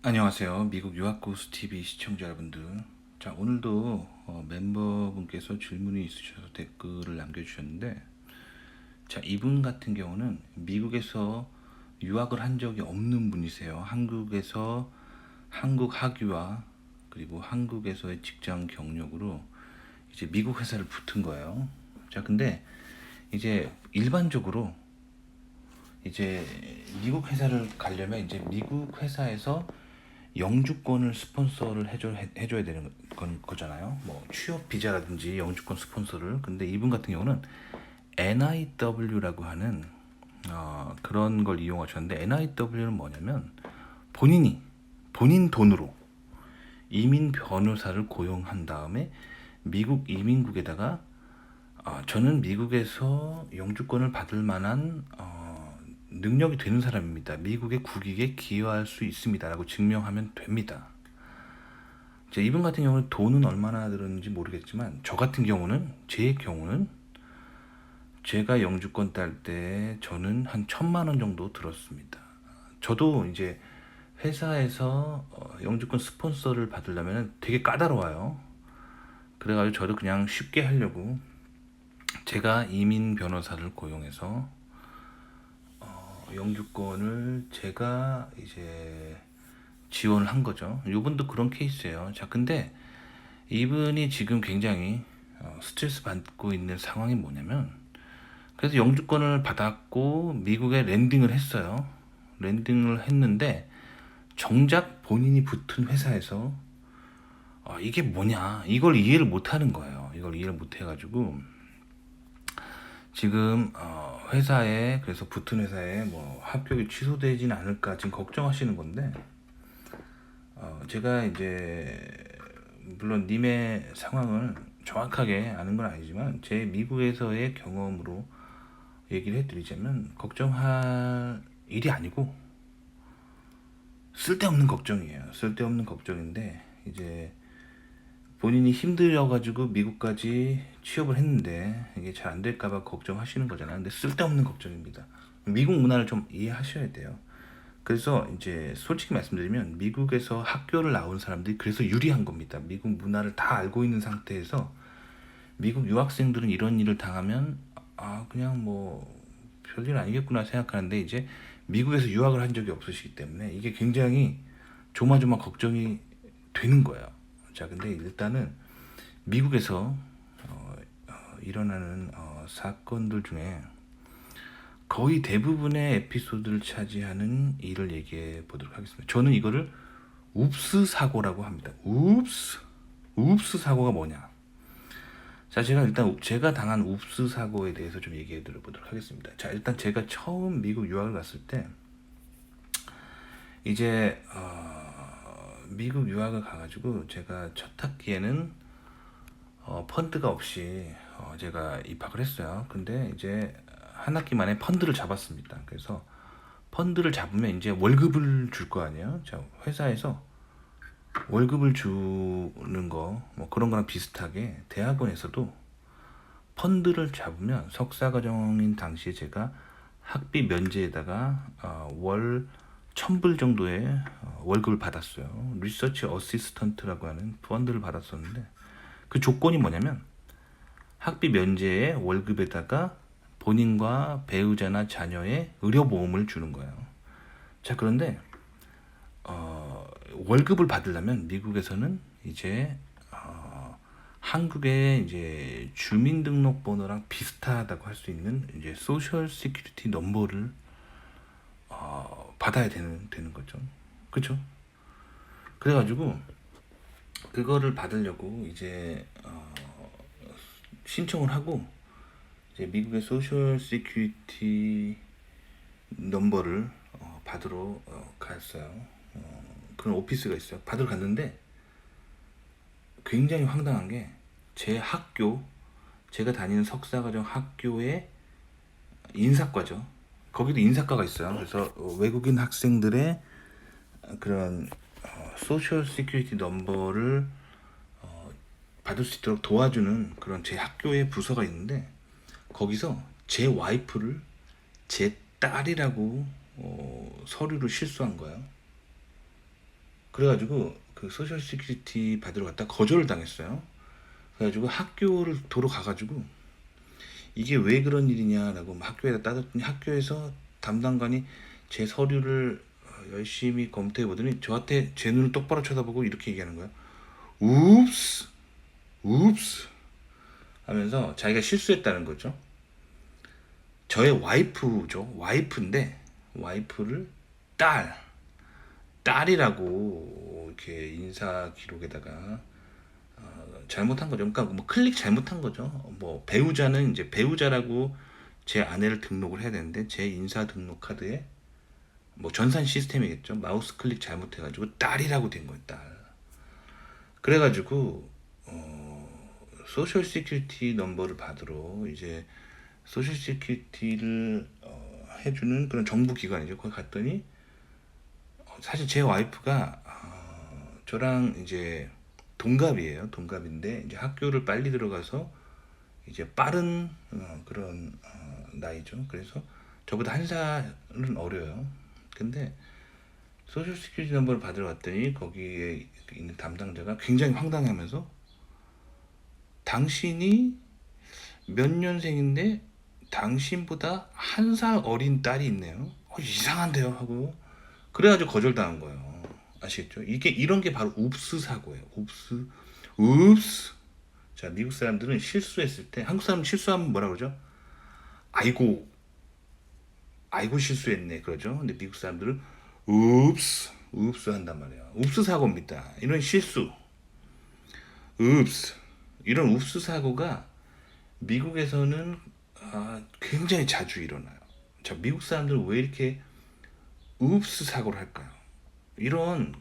안녕하세요. 미국 유학고수 TV 시청자 여러분들. 자, 오늘도 멤버분께서 질문이 있으셔서 댓글을 남겨주셨는데, 자, 이분 같은 경우는 미국에서 유학을 한 적이 없는 분이세요. 한국에서 한국 학위와 그리고 한국에서의 직장 경력으로 이제 미국 회사를 붙은 거예요. 자, 근데 이제 일반적으로 이제 미국 회사를 가려면 이제 미국 회사에서 영주권을 스폰서를 해줘야 되는 거잖아요. 뭐 취업 비자라든지 영주권 스폰서를. 근데 이분 같은 경우는 NIW라고 하는 그런 걸 이용하셨는데, NIW는 뭐냐면 본인 돈으로 이민 변호사를 고용한 다음에 미국 이민국에다가 저는 미국에서 영주권을 받을 만한 능력이 되는 사람입니다. 미국의 국익에 기여할 수 있습니다라고 증명하면 됩니다. 이제 이분 같은 경우는 돈은 얼마나 들었는지 모르겠지만, 제 경우는 제가 영주권 딸 때 저는 한 1,000만 원 정도 들었습니다. 저도 이제 회사에서 영주권 스폰서를 받으려면 되게 까다로워요. 그래가지고 저도 그냥 쉽게 하려고 제가 이민 변호사를 고용해서 영주권을 제가 이제 지원을 한 거죠. 이분도 그런 케이스예요. 자, 근데 이분이 지금 굉장히 스트레스 받고 있는 상황이 뭐냐면, 그래서 영주권을 받았고 미국에 랜딩을 했어요. 랜딩을 했는데 정작 본인이 붙은 회사에서 이게 뭐냐, 이걸 이해를 못 하는 거예요. 이걸 이해를 못 해가지고 지금 회사에, 그래서 붙은 회사에 뭐 합격이 취소되지는 않을까 지금 걱정하시는 건데, 제가 이제 물론 님의 상황을 정확하게 아는 건 아니지만 제 미국에서의 경험으로 얘기를 해드리자면, 걱정할 일이 아니고 쓸데없는 걱정이에요. 쓸데없는 걱정인데, 이제 본인이 힘들어가지고 미국까지 취업을 했는데 이게 잘 안 될까봐 걱정하시는 거잖아요. 근데 쓸데없는 걱정입니다. 미국 문화를 좀 이해하셔야 돼요. 그래서 이제 솔직히 말씀드리면 미국에서 학교를 나온 사람들이 그래서 유리한 겁니다. 미국 문화를 다 알고 있는 상태에서 미국 유학생들은 이런 일을 당하면 그냥 뭐 별일 아니겠구나 생각하는데, 이제 미국에서 유학을 한 적이 없으시기 때문에 이게 굉장히 조마조마 걱정이 되는 거예요. 자, 근데 일단은 미국에서 일어나는 사건들 중에 거의 대부분의 에피소드를 차지하는 일을 얘기해 보도록 하겠습니다. 저는 이거를 웁스 사고라고 합니다. 웁스 사고가 뭐냐? 자, 제가 당한 웁스 사고에 대해서 좀 얘기해 드려보도록 하겠습니다. 자, 일단 제가 처음 미국 유학을 갔을 때 이제 미국 유학을 가가지고 제가 첫 학기에는 펀드가 없이 제가 입학을 했어요. 근데 이제 한 학기 만에 펀드를 잡았습니다. 그래서 펀드를 잡으면 이제 월급을 줄 거 아니에요. 자, 회사에서 월급을 주는 거, 뭐 그런 거랑 비슷하게 대학원에서도 펀드를 잡으면 석사과정인 당시에 제가 학비 면제에다가 월 1,000불 정도의 월급을 받았어요. 리서치 어시스턴트라고 하는 펀드를 받았었는데, 그 조건이 뭐냐면 학비 면제에 월급에다가 본인과 배우자나 자녀의 의료보험을 주는 거예요. 자, 그런데 월급을 받으려면 미국에서는 이제 한국의 이제 주민등록번호랑 비슷하다고 할 수 있는 이제 소셜 시큐리티 넘버를 받아야 되는 거죠. 그렇죠? 그래가지고 그거를 받으려고 이제 신청을 하고 이제 미국의 소셜 시큐리티 넘버를 받으러 갔어요. 그런 오피스가 있어요. 받으러 갔는데 굉장히 황당한 게, 제 학교, 제가 다니는 석사과정 학교의 인사과죠. 거기도 인사과가 있어요. 그래서 외국인 학생들의 그런 소셜 시큐리티 넘버를 받을 수 있도록 도와주는 그런 제 학교의 부서가 있는데, 거기서 제 와이프를 제 딸이라고 서류를 실수한 거예요. 그래가지고 그 소셜 시큐리티 받으러 갔다 거절을 당했어요. 그래가지고 학교를 도로 가가지고 이게 왜 그런 일이냐라고 막 학교에다 따졌더니 학교에서 담당관이 제 서류를 열심히 검토해 보더니 저한테 제 눈을 똑바로 쳐다보고 이렇게 얘기하는 거야. 웁스, 웁스 하면서 자기가 실수했다는 거죠. 저의 와이프죠. 와이프인데 와이프를 딸이라고 이렇게 인사 기록에다가 잘못한 거죠. 그러니까 뭐 클릭 잘못한 거죠. 뭐 배우자는 이제 배우자라고 제 아내를 등록을 해야 되는데 제 인사 등록 카드에 뭐 전산 시스템이겠죠. 마우스 클릭 잘못해가지고 딸이라고 된 거예요. 딸. 그래가지고 소셜 시큐리티 넘버를 받으러 이제 소셜 시큐리티를 해주는 그런 정부 기관이죠. 거기 갔더니 사실 제 와이프가 저랑 이제 동갑이에요. 동갑인데 이제 학교를 빨리 들어가서 이제 빠른 그런 나이죠. 그래서 저보다 한 살은 어려요. 근데 소셜 시큐리티 넘버를 받으러 갔더니 거기에 있는 담당자가 굉장히 황당하면서 당신이 몇 년생인데 당신보다 한 살 어린 딸이 있네요. 이상한데요 하고 그래가지고 거절당한 거예요. 아시겠죠? 이게 이런 게 바로 웁스 사고예요. 웁스. 자, 미국 사람들은 실수했을 때 한국 사람 실수하면 뭐라 그러죠? 아이고, 아이고 실수했네 그러죠. 근데 미국 사람들은 웁스 한단 말이에요. 웁스 사고입니다. 이런 실수, 웁스. 이런 웁스 사고가 미국에서는 굉장히 자주 일어나요. 자, 미국 사람들은 왜 이렇게 웁스 사고를 할까요? 이런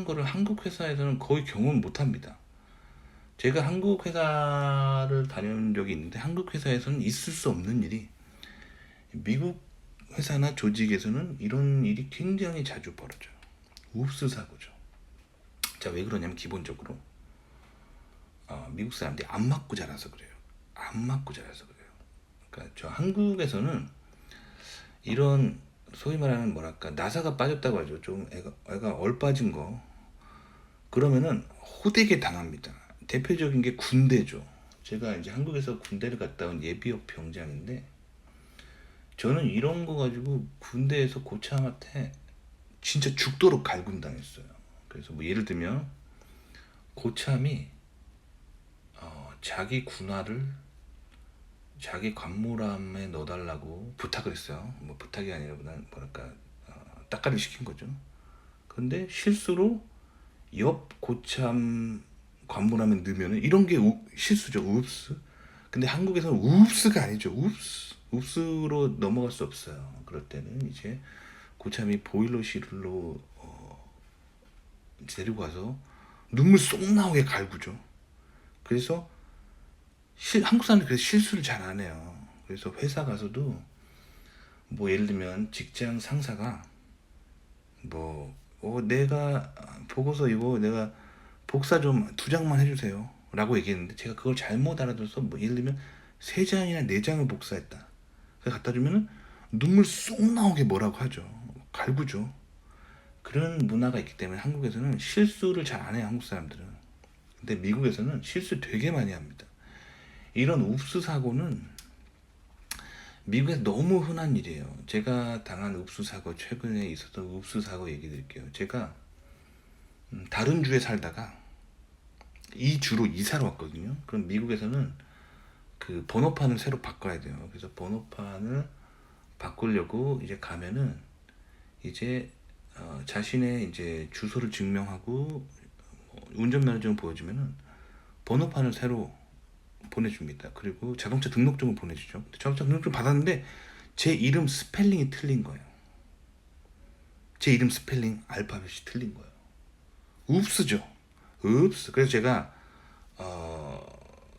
거를 한국 회사에서는 거의 경험 못 합니다. 제가 한국 회사를 다녀온 적이 있는데 한국 회사에서는 있을 수 없는 일이 미국 회사나 조직에서는 이런 일이 굉장히 자주 벌어져요. 웁스 사고죠. 자, 왜 그러냐면 기본적으로 미국 사람들이 안 맞고 자라서 그래요. 안 맞고 자라서 그래요. 그러니까 저 한국에서는 이런 소위 말하는 뭐랄까 나사가 빠졌다고 하죠. 좀 애가 얼빠진 거 그러면은 호되게 당합니다. 대표적인 게 군대죠. 제가 이제 한국에서 군대를 갔다 온 예비역 병장인데 저는 이런 거 가지고 군대에서 고참한테 진짜 죽도록 갈굼당했어요. 그래서 뭐 예를 들면 고참이 자기 군화를 자기 관모함에 넣어달라고 부탁을 했어요. 뭐 부탁이 아니라 뭐랄까 따까리 시킨 거죠. 근데 실수로 옆 고참 관모함에 넣으면 이런 게 실수죠. 웁스. 근데 한국에서는 웁스가 아니죠. 웁스로 넘어갈 수 없어요. 그럴 때는 이제 고참이 보일러실로 데리고 가서 눈물 쏙 나오게 갈구죠. 그래서 한국 사람들이 그래서 실수를 잘 안 해요. 그래서 회사 가서도 뭐 예를 들면 직장 상사가 뭐 내가 보고서 이거 내가 복사 좀 2장만 해주세요 라고 얘기했는데 제가 그걸 잘못 알아들어서 뭐 예를 들면 3장이나 4장을 복사했다. 그래서 갖다 주면은 눈물 쏙 나오게 뭐라고 하죠. 갈구죠. 그런 문화가 있기 때문에 한국에서는 실수를 잘 안 해요. 한국 사람들은. 근데 미국에서는 실수 되게 많이 합니다. 이런 웁스 사고는 미국에서 너무 흔한 일이에요. 제가 당한 웁스 사고, 최근에 있었던 웁스 사고 얘기 드릴게요. 제가 다른 주에 살다가 이 주로 이사를 왔거든요. 그럼 미국에서는 그 번호판을 새로 바꿔야 돼요. 그래서 번호판을 바꾸려고 이제 가면은 이제 자신의 이제 주소를 증명하고 운전면허증을 보여주면은 번호판을 새로 보내줍니다. 그리고 자동차 등록증을 보내주죠. 자동차 등록증 받았는데 제 이름 스펠링이 틀린 거예요. 제 이름 스펠링 알파벳이 틀린 거예요. 웁스죠. 읍스. 그래서 제가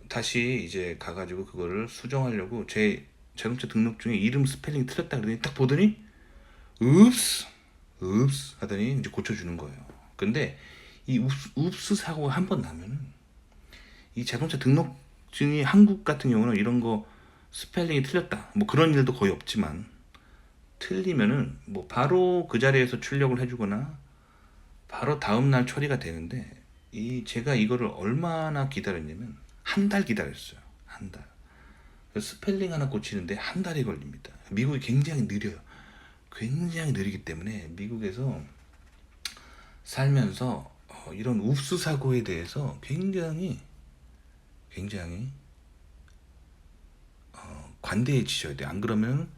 다시 이제 가가지고 그거를 수정하려고 제 자동차 등록증에 이름 스펠링이 틀렸다 그러더니 딱 보더니 읍스 하더니 이제 고쳐주는 거예요. 근데 이 읍스 사고가 한 번 나면은 이 자동차 등록증이 한국 같은 경우는 이런 거 스펠링이 틀렸다 뭐 그런 일도 거의 없지만 틀리면은 뭐 바로 그 자리에서 출력을 해주거나 바로 다음 날 처리가 되는데 이 제가 이거를 얼마나 기다렸냐면 한 달 기다렸어요. 한 달. 스펠링 하나 고치는데 한 달이 걸립니다. 미국이 굉장히 느려요. 굉장히 느리기 때문에 미국에서 살면서 이런 웁스 사고에 대해서 굉장히 관대해지셔야 돼요. 안 그러면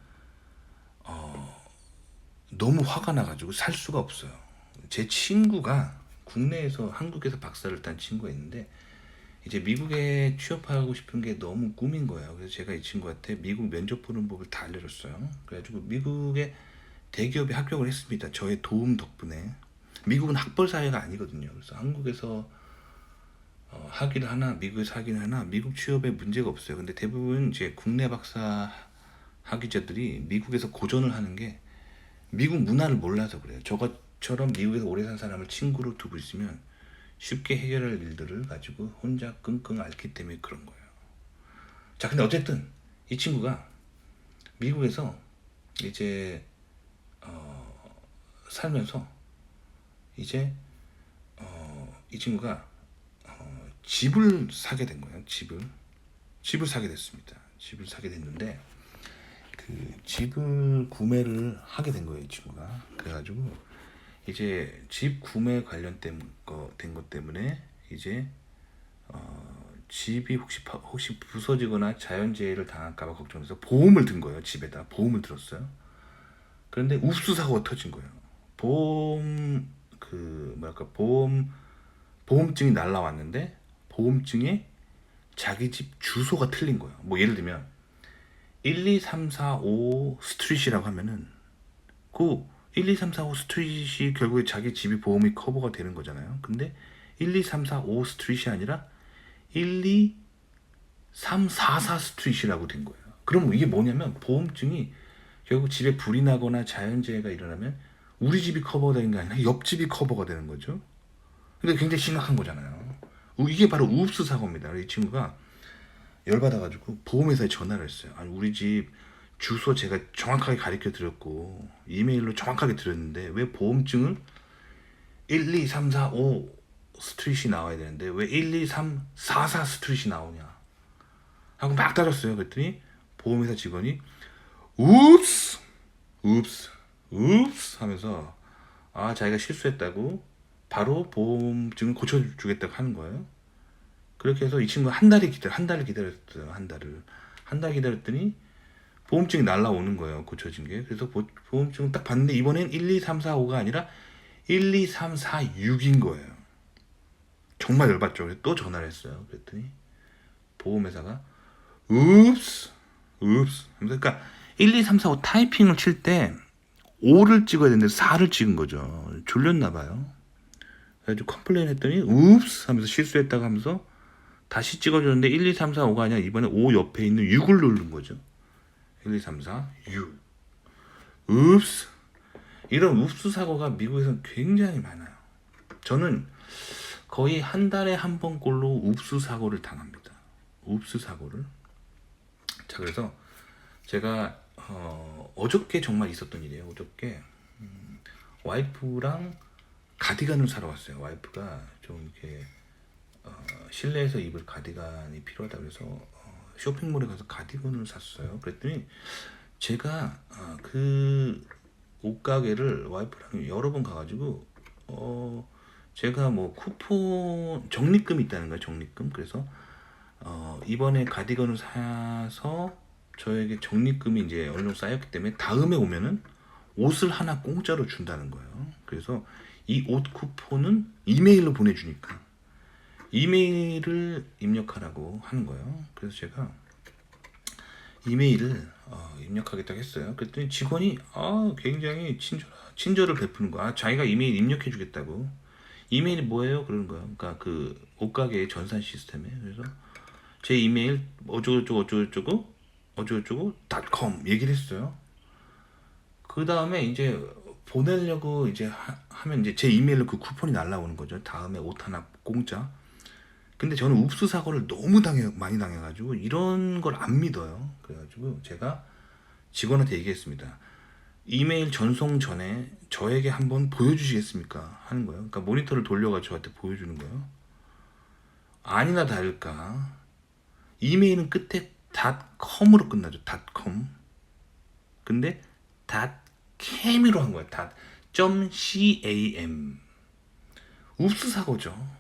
너무 화가 나가지고 살 수가 없어요. 제 친구가 국내에서 한국에서 박사를 딴 친구가 있는데 이제 미국에 취업하고 싶은 게 너무 꿈인 거예요. 그래서 제가 이 친구한테 미국 면접 보는 법을 다 알려줬어요. 그래가지고 미국의 대기업에 합격을 했습니다. 저의 도움 덕분에. 미국은 학벌 사회가 아니거든요. 그래서 한국에서 하기를 하나, 미국에서 하기를 하나, 미국 취업에 문제가 없어요. 근데 대부분 이제 국내 박사 학위자들이 미국에서 고전을 하는 게 미국 문화를 몰라서 그래요. 저것처럼 미국에서 오래 산 사람을 친구로 두고 있으면 쉽게 해결할 일들을 가지고 혼자 끙끙 앓기 때문에 그런 거예요. 자, 근데 어쨌든 이 친구가 미국에서 이제 살면서 이제 이 친구가 집을 사게 된 거예요. 집을 사게 됐습니다. 집을 사게 됐는데 그 집을 구매를 하게 된 거예요, 이 친구가. 그래가지고 이제 집 구매 관련된 것 때문에 이제 집이 혹시 부서지거나 자연재해를 당할까봐 걱정해서 보험을 든 거예요. 집에다 보험을 들었어요. 그런데 웁수 사고가 터진 거예요. 보험증이 날라왔는데 보험증에 자기 집 주소가 틀린 거예요. 뭐 예를 들면 1, 2, 3, 4, 5 스트릿이라고 하면은 그 1, 2, 3, 4, 5 스트릿이 결국에 자기 집이 보험이 커버가 되는 거잖아요. 근데 1, 2, 3, 4, 5 스트릿이 아니라 1, 2, 3, 4, 4 스트릿이라고 된 거예요. 그럼 이게 뭐냐면 보험증이 결국 집에 불이 나거나 자연재해가 일어나면 우리 집이 커버가 되는 게 아니라 옆집이 커버가 되는 거죠. 근데 굉장히 심각한 거잖아요. 이게 바로 우흡수 사고입니다. 이 친구가 열받아가지고 보험회사에 전화를 했어요. 아니 우리 집 주소 제가 정확하게 가르쳐 드렸고 이메일로 정확하게 드렸는데 왜 보험증을 1, 2, 3, 4, 5 스트릿이 나와야 되는데 왜 1, 2, 3, 4, 4 스트릿이 나오냐 하고 막 따졌어요. 그랬더니 보험회사 직원이 웁스 웁스 웁스 하면서 자기가 실수했다고 바로 보험증을 고쳐주겠다고 하는 거예요. 그렇게 해서 이 친구가 한 달을 기다렸어요. 한 달 기다렸더니 보험증이 날라오는 거예요. 고쳐진 게. 그래서 보험증을 딱 봤는데 이번엔 1, 2, 3, 4, 5가 아니라 1, 2, 3, 4, 6인 거예요. 정말 열받죠. 그래서 또 전화를 했어요. 그랬더니 보험회사가 읍스 그러니까 1, 2, 3, 4, 5 타이핑을 칠 때 5를 찍어야 되는데 4를 찍은 거죠. 졸렸나 봐요. 그래가지고 컴플레인 했더니 읍스 하면서 실수했다고 하면서 다시 찍어줬는데 1, 2, 3, 4, 5가 아니라 이번에 5 옆에 있는 6을 누른 거죠. 1, 2, 3, 4, 6. 읍스. 이런 읍스 사고가 미국에서는 굉장히 많아요. 저는 거의 한 달에 한 번꼴로 읍스 사고를 당합니다. 읍스 사고를. 자, 그래서 제가 어저께 정말 있었던 일이에요. 어저께 와이프랑 가디건을 사러 왔어요. 와이프가 좀 이렇게 실내에서 입을 가디건이 필요하다 그래서 쇼핑몰에 가서 가디건을 샀어요. 그랬더니 제가 그 옷가게를 와이프랑 여러 번 가가지고 제가 뭐 쿠폰 적립금이 있다는 거예요. 적립금. 그래서 이번에 가디건을 사서 저에게 적립금이 이제 어느 정도 쌓였기 때문에 다음에 오면은 옷을 하나 공짜로 준다는 거예요. 그래서 이 옷 쿠폰은 이메일로 보내주니까 이메일을 입력하라고 하는 거예요. 그래서 제가 이메일을 입력하겠다고 했어요. 그랬더니 직원이 굉장히 친절을 베푸는 거야. 자기가 이메일 입력해 주겠다고. 이메일이 뭐예요? 그러는 거예요. 그러니까 그 옷가게의 전산 시스템에. 그래서 제 이메일 어쩌고저쩌고 .com 얘기를 했어요. 그 다음에 이제 보내려고 이제 하면 이제 제 이메일로 그 쿠폰이 날라오는 거죠. 다음에 옷 하나 공짜. 근데 저는 웁수 사고를 너무 많이 당해가지고 이런 걸 안 믿어요. 그래가지고 제가 직원한테 얘기했습니다. 이메일 전송 전에 저에게 한번 보여주시겠습니까? 하는 거예요. 그러니까 모니터를 돌려가지고 저한테 보여주는 거예요. 아니나 다를까 이메일은 끝에 .com으로 끝나죠. .com. 근데 .cam으로 한 거예요. .cam. 웁스 사고죠.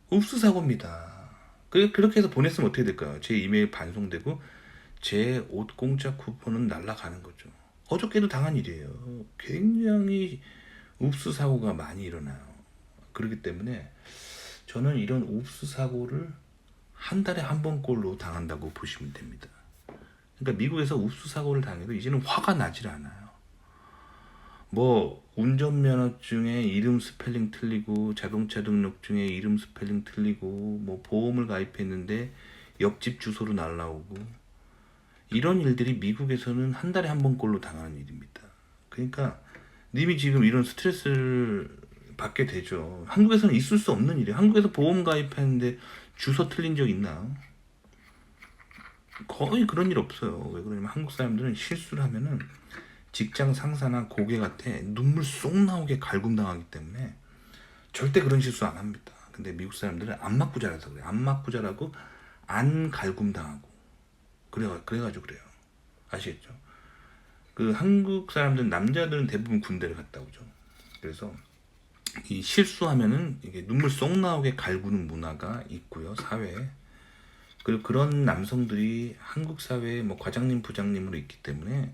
웁스 사고입니다. 그렇게 해서 보냈으면 어떻게 될까요? 제 이메일 반송되고 제 옷 공짜 쿠폰은 날아가는 거죠. 어저께도 당한 일이에요. 굉장히 웁스 사고가 많이 일어나요. 그렇기 때문에 저는 이런 옵스 사고를 한 달에 한 번꼴로 당한다고 보시면 됩니다. 그러니까 미국에서 옵스 사고를 당해도 이제는 화가 나질 않아요. 뭐 운전면허증에 이름 스펠링 틀리고 자동차 등록증에 이름 스펠링 틀리고 뭐 보험을 가입했는데 옆집 주소로 날라오고 이런 일들이 미국에서는 한 달에 한 번꼴로 당하는 일입니다. 그러니까 님이 지금 이런 스트레스를 받게 되죠. 한국에서는 있을 수 없는 일이에요. 한국에서 보험 가입했는데 주소 틀린 적 있나? 거의 그런 일 없어요. 왜 그러냐면 한국 사람들은 실수를 하면은 직장 상사나 고객한테 눈물 쏙 나오게 갈굼당하기 때문에 절대 그런 실수 안 합니다. 근데 미국 사람들은 안 맞고 자라서 그래요. 안 맞고 자라고 안 갈굼당하고 그래가지고 그래요. 아시겠죠? 그 한국 사람들 남자들은 대부분 군대를 갔다 오죠. 그래서 이 실수하면은 이게 눈물 쏙 나오게 갈구는 문화가 있고요, 사회에. 그리고 그런 남성들이 한국 사회에 뭐 과장님, 부장님으로 있기 때문에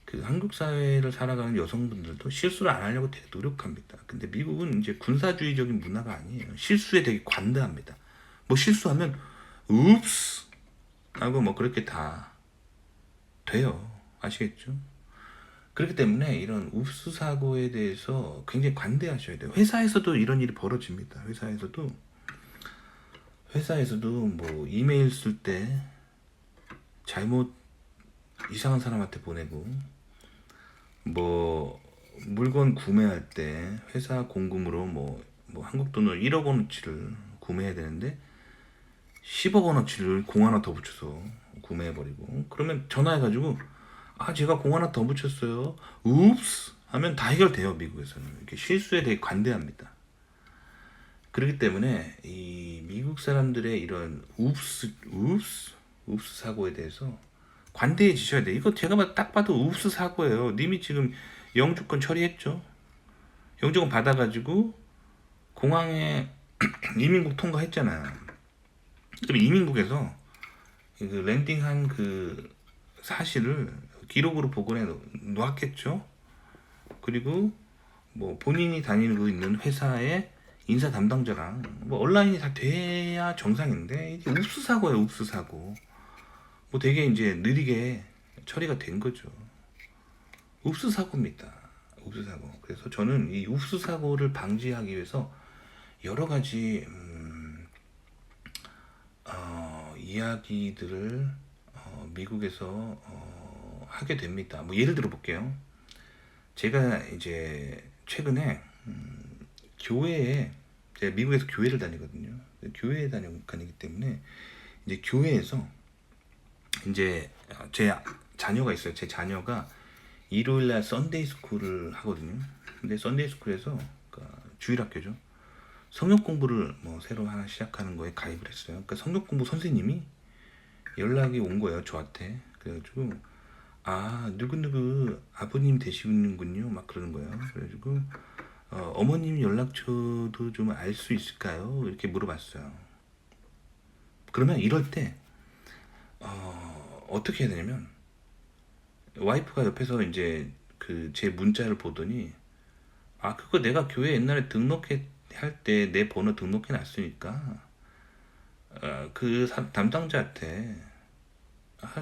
그 한국 사회를 살아가는 여성분들도 실수를 안 하려고 되게 노력합니다. 근데 미국은 이제 군사주의적인 문화가 아니에요. 실수에 되게 관대합니다. 뭐 실수하면 읍스 하고 뭐 그렇게 다 돼요. 아시겠죠? 그렇기 때문에 이런 읍수 사고에 대해서 굉장히 관대하셔야 돼요. 회사에서도 이런 일이 벌어집니다. 회사에서도 뭐 이메일 쓸 때 잘못 이상한 사람한테 보내고 뭐 물건 구매할 때 회사 공금으로 뭐 한국 돈으로 1억 원어치를 구매해야 되는데 10억 원어치를 공 하나 더 붙여서 구매해버리고 그러면 전화해가지고 아 제가 공 하나 더 붙였어요. 웁스 하면 다 해결돼요. 미국에서는 이렇게 실수에 되게 관대합니다. 그렇기 때문에 이 미국 사람들의 이런 웁스 사고에 대해서 관대해지셔야 돼요. 이거 제가 딱 봐도 웁스 사고예요. 님이 지금 영주권 처리했죠. 영주권 받아가지고 공항에 이민국 통과했잖아요. 그럼 이민국에서 그 랜딩한 그 사실을 기록으로 복원해 놓았겠죠. 그리고 뭐 본인이 다니고 있는 회사의 인사 담당자랑 뭐 온라인이 다 돼야 정상인데 이게 읍수 사고예요. 읍수 사고. 뭐 되게 이제 느리게 처리가 된 거죠. 읍수 사고입니다. 읍수 사고. 그래서 저는 이 읍수 사고를 방지하기 위해서 여러 가지 이야기들을 미국에서 하게 됩니다. 뭐 예를 들어 볼게요. 제가 이제 최근에 교회에 제가 미국에서 교회를 다니거든요. 교회에 다니기 때문에 이제 교회에서 이제 제 자녀가 있어요. 제 자녀가 일요일날 썬데이 스쿨을 하거든요. 근데 썬데이 스쿨에서 그러니까 주일학교죠. 성역 공부를 뭐 새로 하나 시작하는 거에 가입을 했어요. 그러니까 성역 공부 선생님이 연락이 온 거예요. 저한테. 그래가지고 아 누구누구 아버님 되시는군요. 막 그러는 거예요. 그래가지고 어머님 연락처도 좀 알 수 있을까요? 이렇게 물어봤어요. 그러면 이럴 때 어떻게 해야 되냐면 와이프가 옆에서 이제 그 제 문자를 보더니 아 그거 내가 교회 옛날에 등록해 할 때 내 번호 등록해 놨으니까 그 담당자한테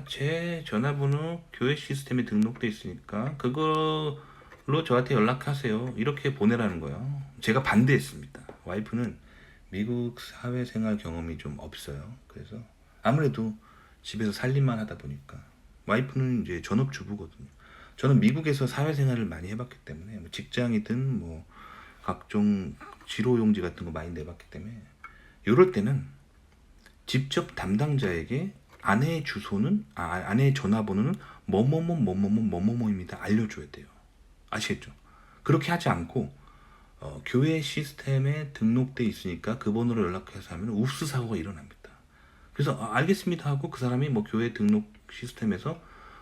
제 전화번호 교회 시스템에 등록돼 있으니까 그걸로 저한테 연락하세요. 이렇게 보내라는 거예요. 제가 반대했습니다. 와이프는 미국 사회생활 경험이 좀 없어요. 그래서 아무래도 집에서 살림만 하다 보니까 와이프는 이제 전업주부거든요. 저는 미국에서 사회생활을 많이 해봤기 때문에 뭐 직장이든 뭐 각종 지로용지 같은 거 많이 내봤기 때문에 이럴 때는 직접 담당자에게 아내의 주소는 아내의 전화번호는 뭐뭐뭐뭐뭐뭐뭐뭐입니다. 알려줘야 돼요. 아시겠죠? 그렇게 하지 않고 교회 시스템에 등록돼 있으니까 그 번호로 연락해서 하면 웁스 사고가 일어납니다. 그래서 알겠습니다 하고 그 사람이 뭐 교회 등록 시스템에서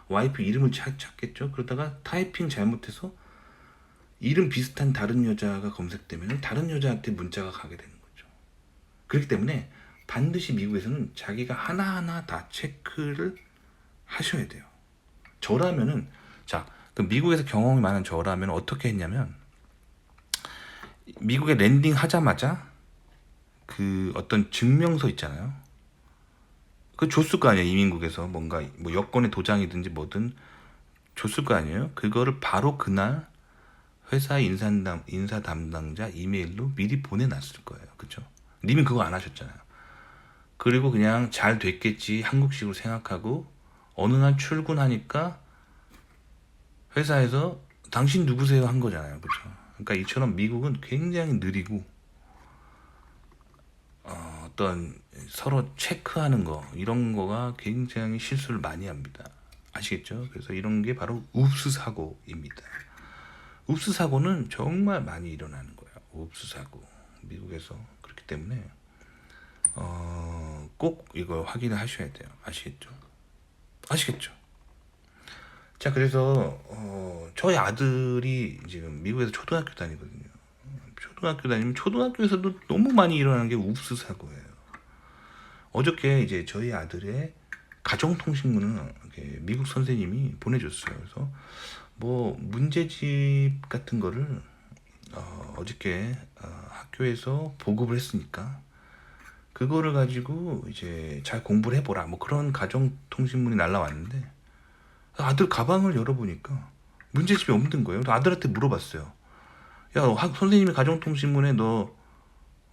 와이프 이름을 찾겠죠. 그러다가 타이핑 잘못해서 이름 비슷한 다른 여자가 검색되면 다른 여자한테 문자가 가게 되는 거죠. 그렇기 때문에 반드시 미국에서는 자기가 하나하나 다 체크를 하셔야 돼요. 저라면은 그 미국에서 경험이 많은 저라면 어떻게 했냐면 미국에 랜딩 하자마자 그 어떤 증명서 있잖아요. 그 줬을 거 아니에요. 이민국에서 뭔가 뭐 여권의 도장이든지 뭐든 줬을 거 아니에요. 그거를 바로 그날 회사 인사 담당자 이메일로 미리 보내놨을 거예요. 그쵸? 님은 그거 안 하셨잖아요. 그리고 그냥 잘 됐겠지 한국식으로 생각하고 어느 날 출근하니까 회사에서 당신 누구세요 한 거잖아요. 그쵸? 그러니까 이처럼 미국은 굉장히 느리고 어떤 서로 체크하는 거 이런 거가 굉장히 실수를 많이 합니다. 아시겠죠? 그래서 이런 게 바로 웁스 사고입니다. 웁스 사고는 정말 많이 일어나는 거예요. 웁스 사고 미국에서. 그렇기 때문에 꼭 이걸 확인을 하셔야 돼요. 아시겠죠? 아시겠죠? 자, 그래서 저희 아들이 지금 미국에서 초등학교 다니거든요. 초등학교 다니면 초등학교에서도 너무 많이 일어나는 게 웁스 사고예요. 어저께 이제 저희 아들의 가정통신문을 이렇게 미국 선생님이 보내줬어요. 그래서 뭐 문제집 같은 거를 어저께 학교에서 보급을 했으니까 그거를 가지고 이제 잘 공부를 해보라 뭐 그런 가정통신문이 날라왔는데 아들 가방을 열어보니까 문제집이 없는 거예요. 아들한테 물어봤어요. 야, 선생님이 가정통신문에 너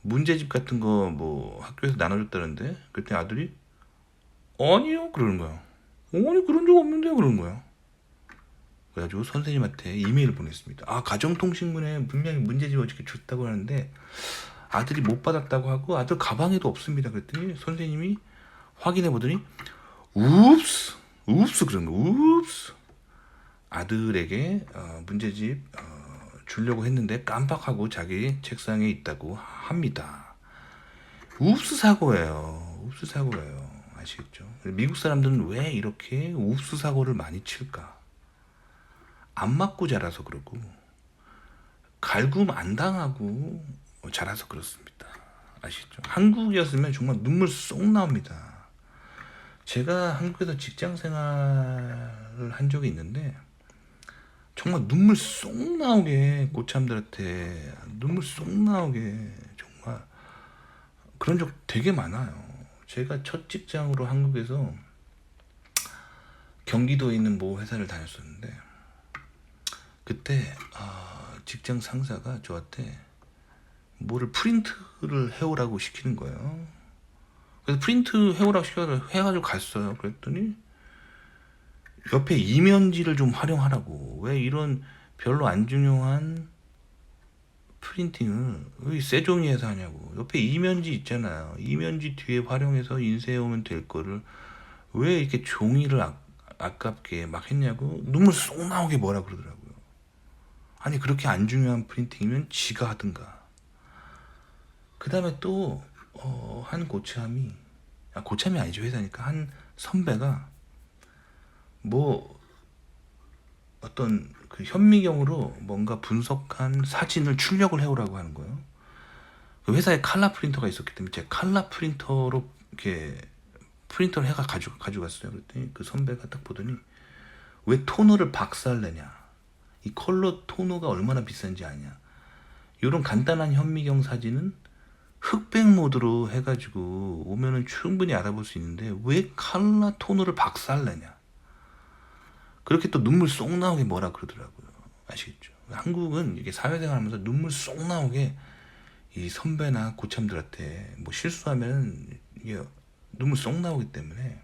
문제집 같은 거 뭐 학교에서 나눠줬다는데 그때 아들이 아니요 그러는 거야. 아니 그런 적 없는데 그러는 거야. 그래가지고 선생님한테 이메일을 보냈습니다. 가정통신문에 분명히 문제집 어저께 줬다고 하는데 아들이 못 받았다고 하고 아들 가방에도 없습니다. 그랬더니 선생님이 확인해 보더니 웁스 그런 거 웁스 아들에게 문제집 주려고 했는데 깜빡하고 자기 책상에 있다고 합니다. 웁스 사고예요. 웁스 사고예요. 아시겠죠? 미국 사람들은 왜 이렇게 웁스 사고를 많이 칠까? 안 맞고 자라서 그러고 갈굼 안 당하고 자라서 그렇습니다. 아시죠? 한국이었으면 정말 눈물 쏙 나옵니다. 제가 한국에서 직장 생활을 한 적이 있는데 정말 눈물 쏙 나오게 고참들한테 눈물 쏙 나오게 정말 그런 적 되게 많아요. 제가 첫 직장으로 한국에서 경기도에 있는 모 회사를 다녔었는데 그때 직장 상사가 저한테 뭐를 프린트를 해오라고 시키는 거예요. 그래서 프린트 해오라고 시켜서 해가지고 갔어요. 그랬더니 옆에 이면지를 좀 활용하라고. 왜 이런 별로 안 중요한 프린팅을 왜 쇠종이에서 하냐고. 옆에 이면지 있잖아요. 이면지 뒤에 활용해서 인쇄해오면 될 거를 왜 이렇게 종이를 아깝게 막 했냐고. 눈물 쏙 나오게 뭐라 그러더라고요. 아니 그렇게 안 중요한 프린팅이면 지가 하든가. 그 다음에 또 한 고참이 아니죠 회사니까 한 선배가 뭐 어떤 그 현미경으로 뭔가 분석한 사진을 출력을 해오라고 하는 거예요. 그 회사에 칼라 프린터가 있었기 때문에 제가 칼라 프린터로 이렇게 프린터를 해가 가져갔어요. 그랬더니 그 선배가 딱 보더니 왜 토너를 박살내냐? 이 컬러 토너가 얼마나 비싼지 아냐? 이런 간단한 현미경 사진은 흑백 모드로 해가지고 오면은 충분히 알아볼 수 있는데 왜 칼라 토너를 박살내냐? 그렇게 또 눈물 쏙 나오게 뭐라 그러더라고요. 아시겠죠? 한국은 이게 사회생활하면서 눈물 쏙 나오게 이 선배나 고참들한테 뭐 실수하면 이게 눈물 쏙 나오기 때문에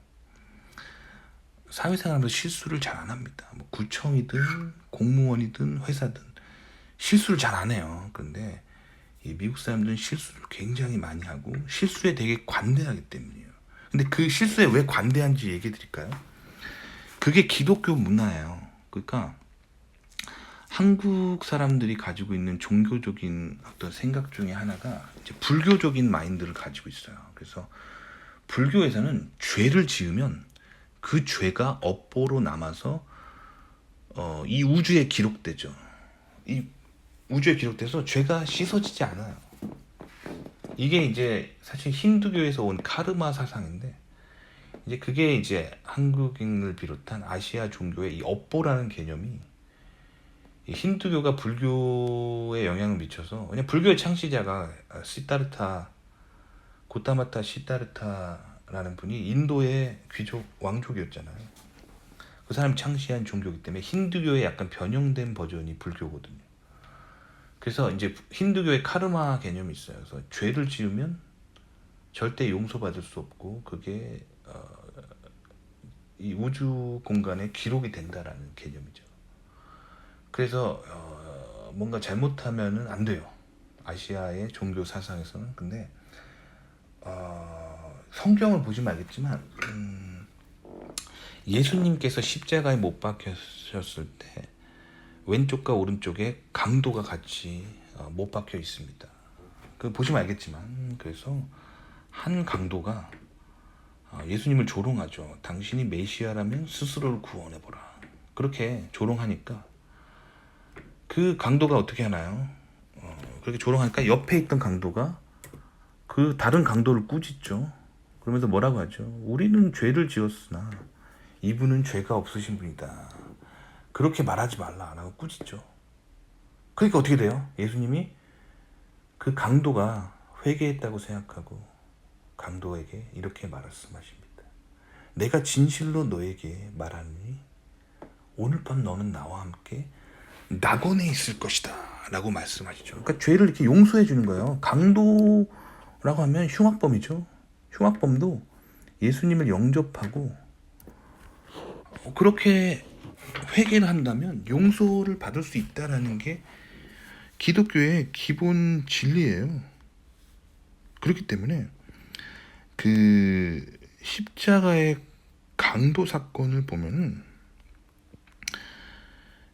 사회생활하면서 실수를 잘 안 합니다. 뭐 구청이든 공무원이든 회사든 실수를 잘 안 해요. 그런데 이 미국 사람들은 실수를 굉장히 많이 하고 실수에 되게 관대하기 때문이에요. 근데 그 실수에 왜 관대한지 얘기해 드릴까요? 그게 기독교 문화예요. 그러니까 한국 사람들이 가지고 있는 종교적인 어떤 생각 중에 하나가 이제 불교적인 마인드를 가지고 있어요. 그래서 불교에서는 죄를 지으면 그 죄가 업보로 남아서 이 우주에 기록되죠. 이 우주에 기록돼서 죄가 씻어지지 않아요. 이게 이제 사실 힌두교에서 온 카르마 사상인데, 이제 그게 이제 한국인을 비롯한 아시아 종교의 이 업보라는 개념이 이 힌두교가 불교에 영향을 미쳐서, 그냥 불교의 창시자가 시타르타 고타마타 시타르타라는 분이 인도의 귀족 왕족이었잖아요. 그 사람이 창시한 종교이기 때문에 힌두교의 약간 변형된 버전이 불교거든요. 그래서 이제 힌두교의 카르마 개념이 있어요. 그래서 죄를 지으면 절대 용서받을 수 없고 그게 이 우주 공간에 기록이 된다라는 개념이죠. 그래서 뭔가 잘못하면은 안 돼요. 아시아의 종교 사상에서는. 근데 성경을 보시면 알겠지만 예수님께서 십자가에 못 박히셨을 때 왼쪽과 오른쪽에 강도가 같이 못 박혀 있습니다. 그 보시면 알겠지만, 그래서 한 강도가 예수님을 조롱하죠. 당신이 메시아라면 스스로를 구원해보라. 그렇게 조롱하니까 그 강도가 어떻게 하나요? 그렇게 조롱하니까 옆에 있던 강도가 그 다른 강도를 꾸짖죠. 그러면서 뭐라고 하죠? 우리는 죄를 지었으나 이분은 죄가 없으신 분이다. 그렇게 말하지 말라라고 꾸짖죠. 그러니까 어떻게 돼요? 예수님이 그 강도가 회개했다고 생각하고 강도에게 이렇게 말씀하십니다. 내가 진실로 너에게 말하니 오늘 밤 너는 나와 함께 낙원에 있을 것이다 라고 말씀하시죠. 그러니까 죄를 이렇게 용서해 주는 거예요. 강도라고 하면 흉악범이죠. 흉악범도 예수님을 영접하고 그렇게 회개를 한다면 용서를 받을 수 있다라는 게 기독교의 기본 진리예요. 그렇기 때문에 그 십자가의 강도 사건을 보면은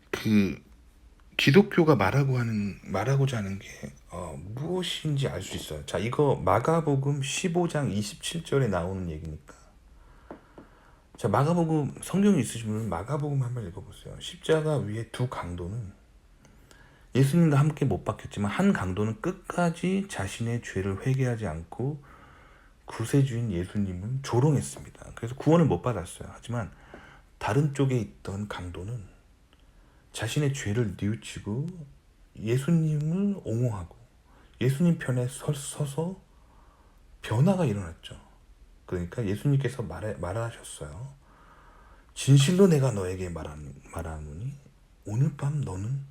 그 기독교가 말하고자 하는 게 무엇인지 알 수 있어요. 자, 이거 마가복음 15장 27절에 나오는 얘기니까. 자, 마가복음 성경이 있으신 분은 마가복음 한번 읽어보세요. 십자가 위에 두 강도는 예수님과 함께 못 박혔지만 한 강도는 끝까지 자신의 죄를 회개하지 않고 구세주인 예수님을 조롱했습니다. 그래서 구원을 못 받았어요. 하지만 다른 쪽에 있던 강도는 자신의 죄를 뉘우치고 예수님을 옹호하고 예수님 편에 서서 변화가 일어났죠. 그러니까 예수님께서 말하셨어요. 진실로 내가 너에게 말하노니 오늘 밤 너는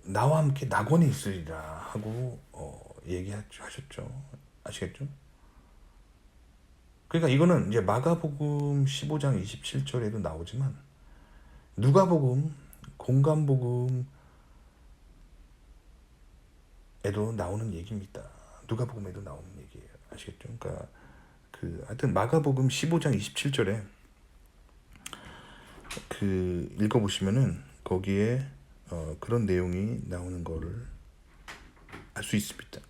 나와 함께 낙원에 있으리라 하고 얘기하셨죠. 아시겠죠? 그러니까 이거는 이제 마가복음 15장 27절에도 나오지만 누가복음, 공간복음에도 나오는 얘기입니다. 누가복음에도 나오는 얘기예요. 아시겠죠? 그러니까 하여튼 마가복음 15장 27절에 읽어보시면은 거기에 그런 내용이 나오는 거를 알 수 있습니다.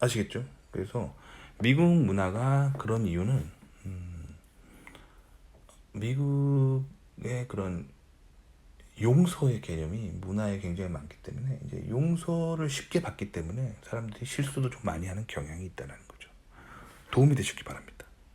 아시겠죠? 그래서 미국 문화가 그런 이유는 미국의 그런 용서의 개념이 문화에 굉장히 많기 때문에 이제 용서를 쉽게 받기 때문에 사람들이 실수도 좀 많이 하는 경향이 있다는 거죠. 도움이 되셨기 바랍니다.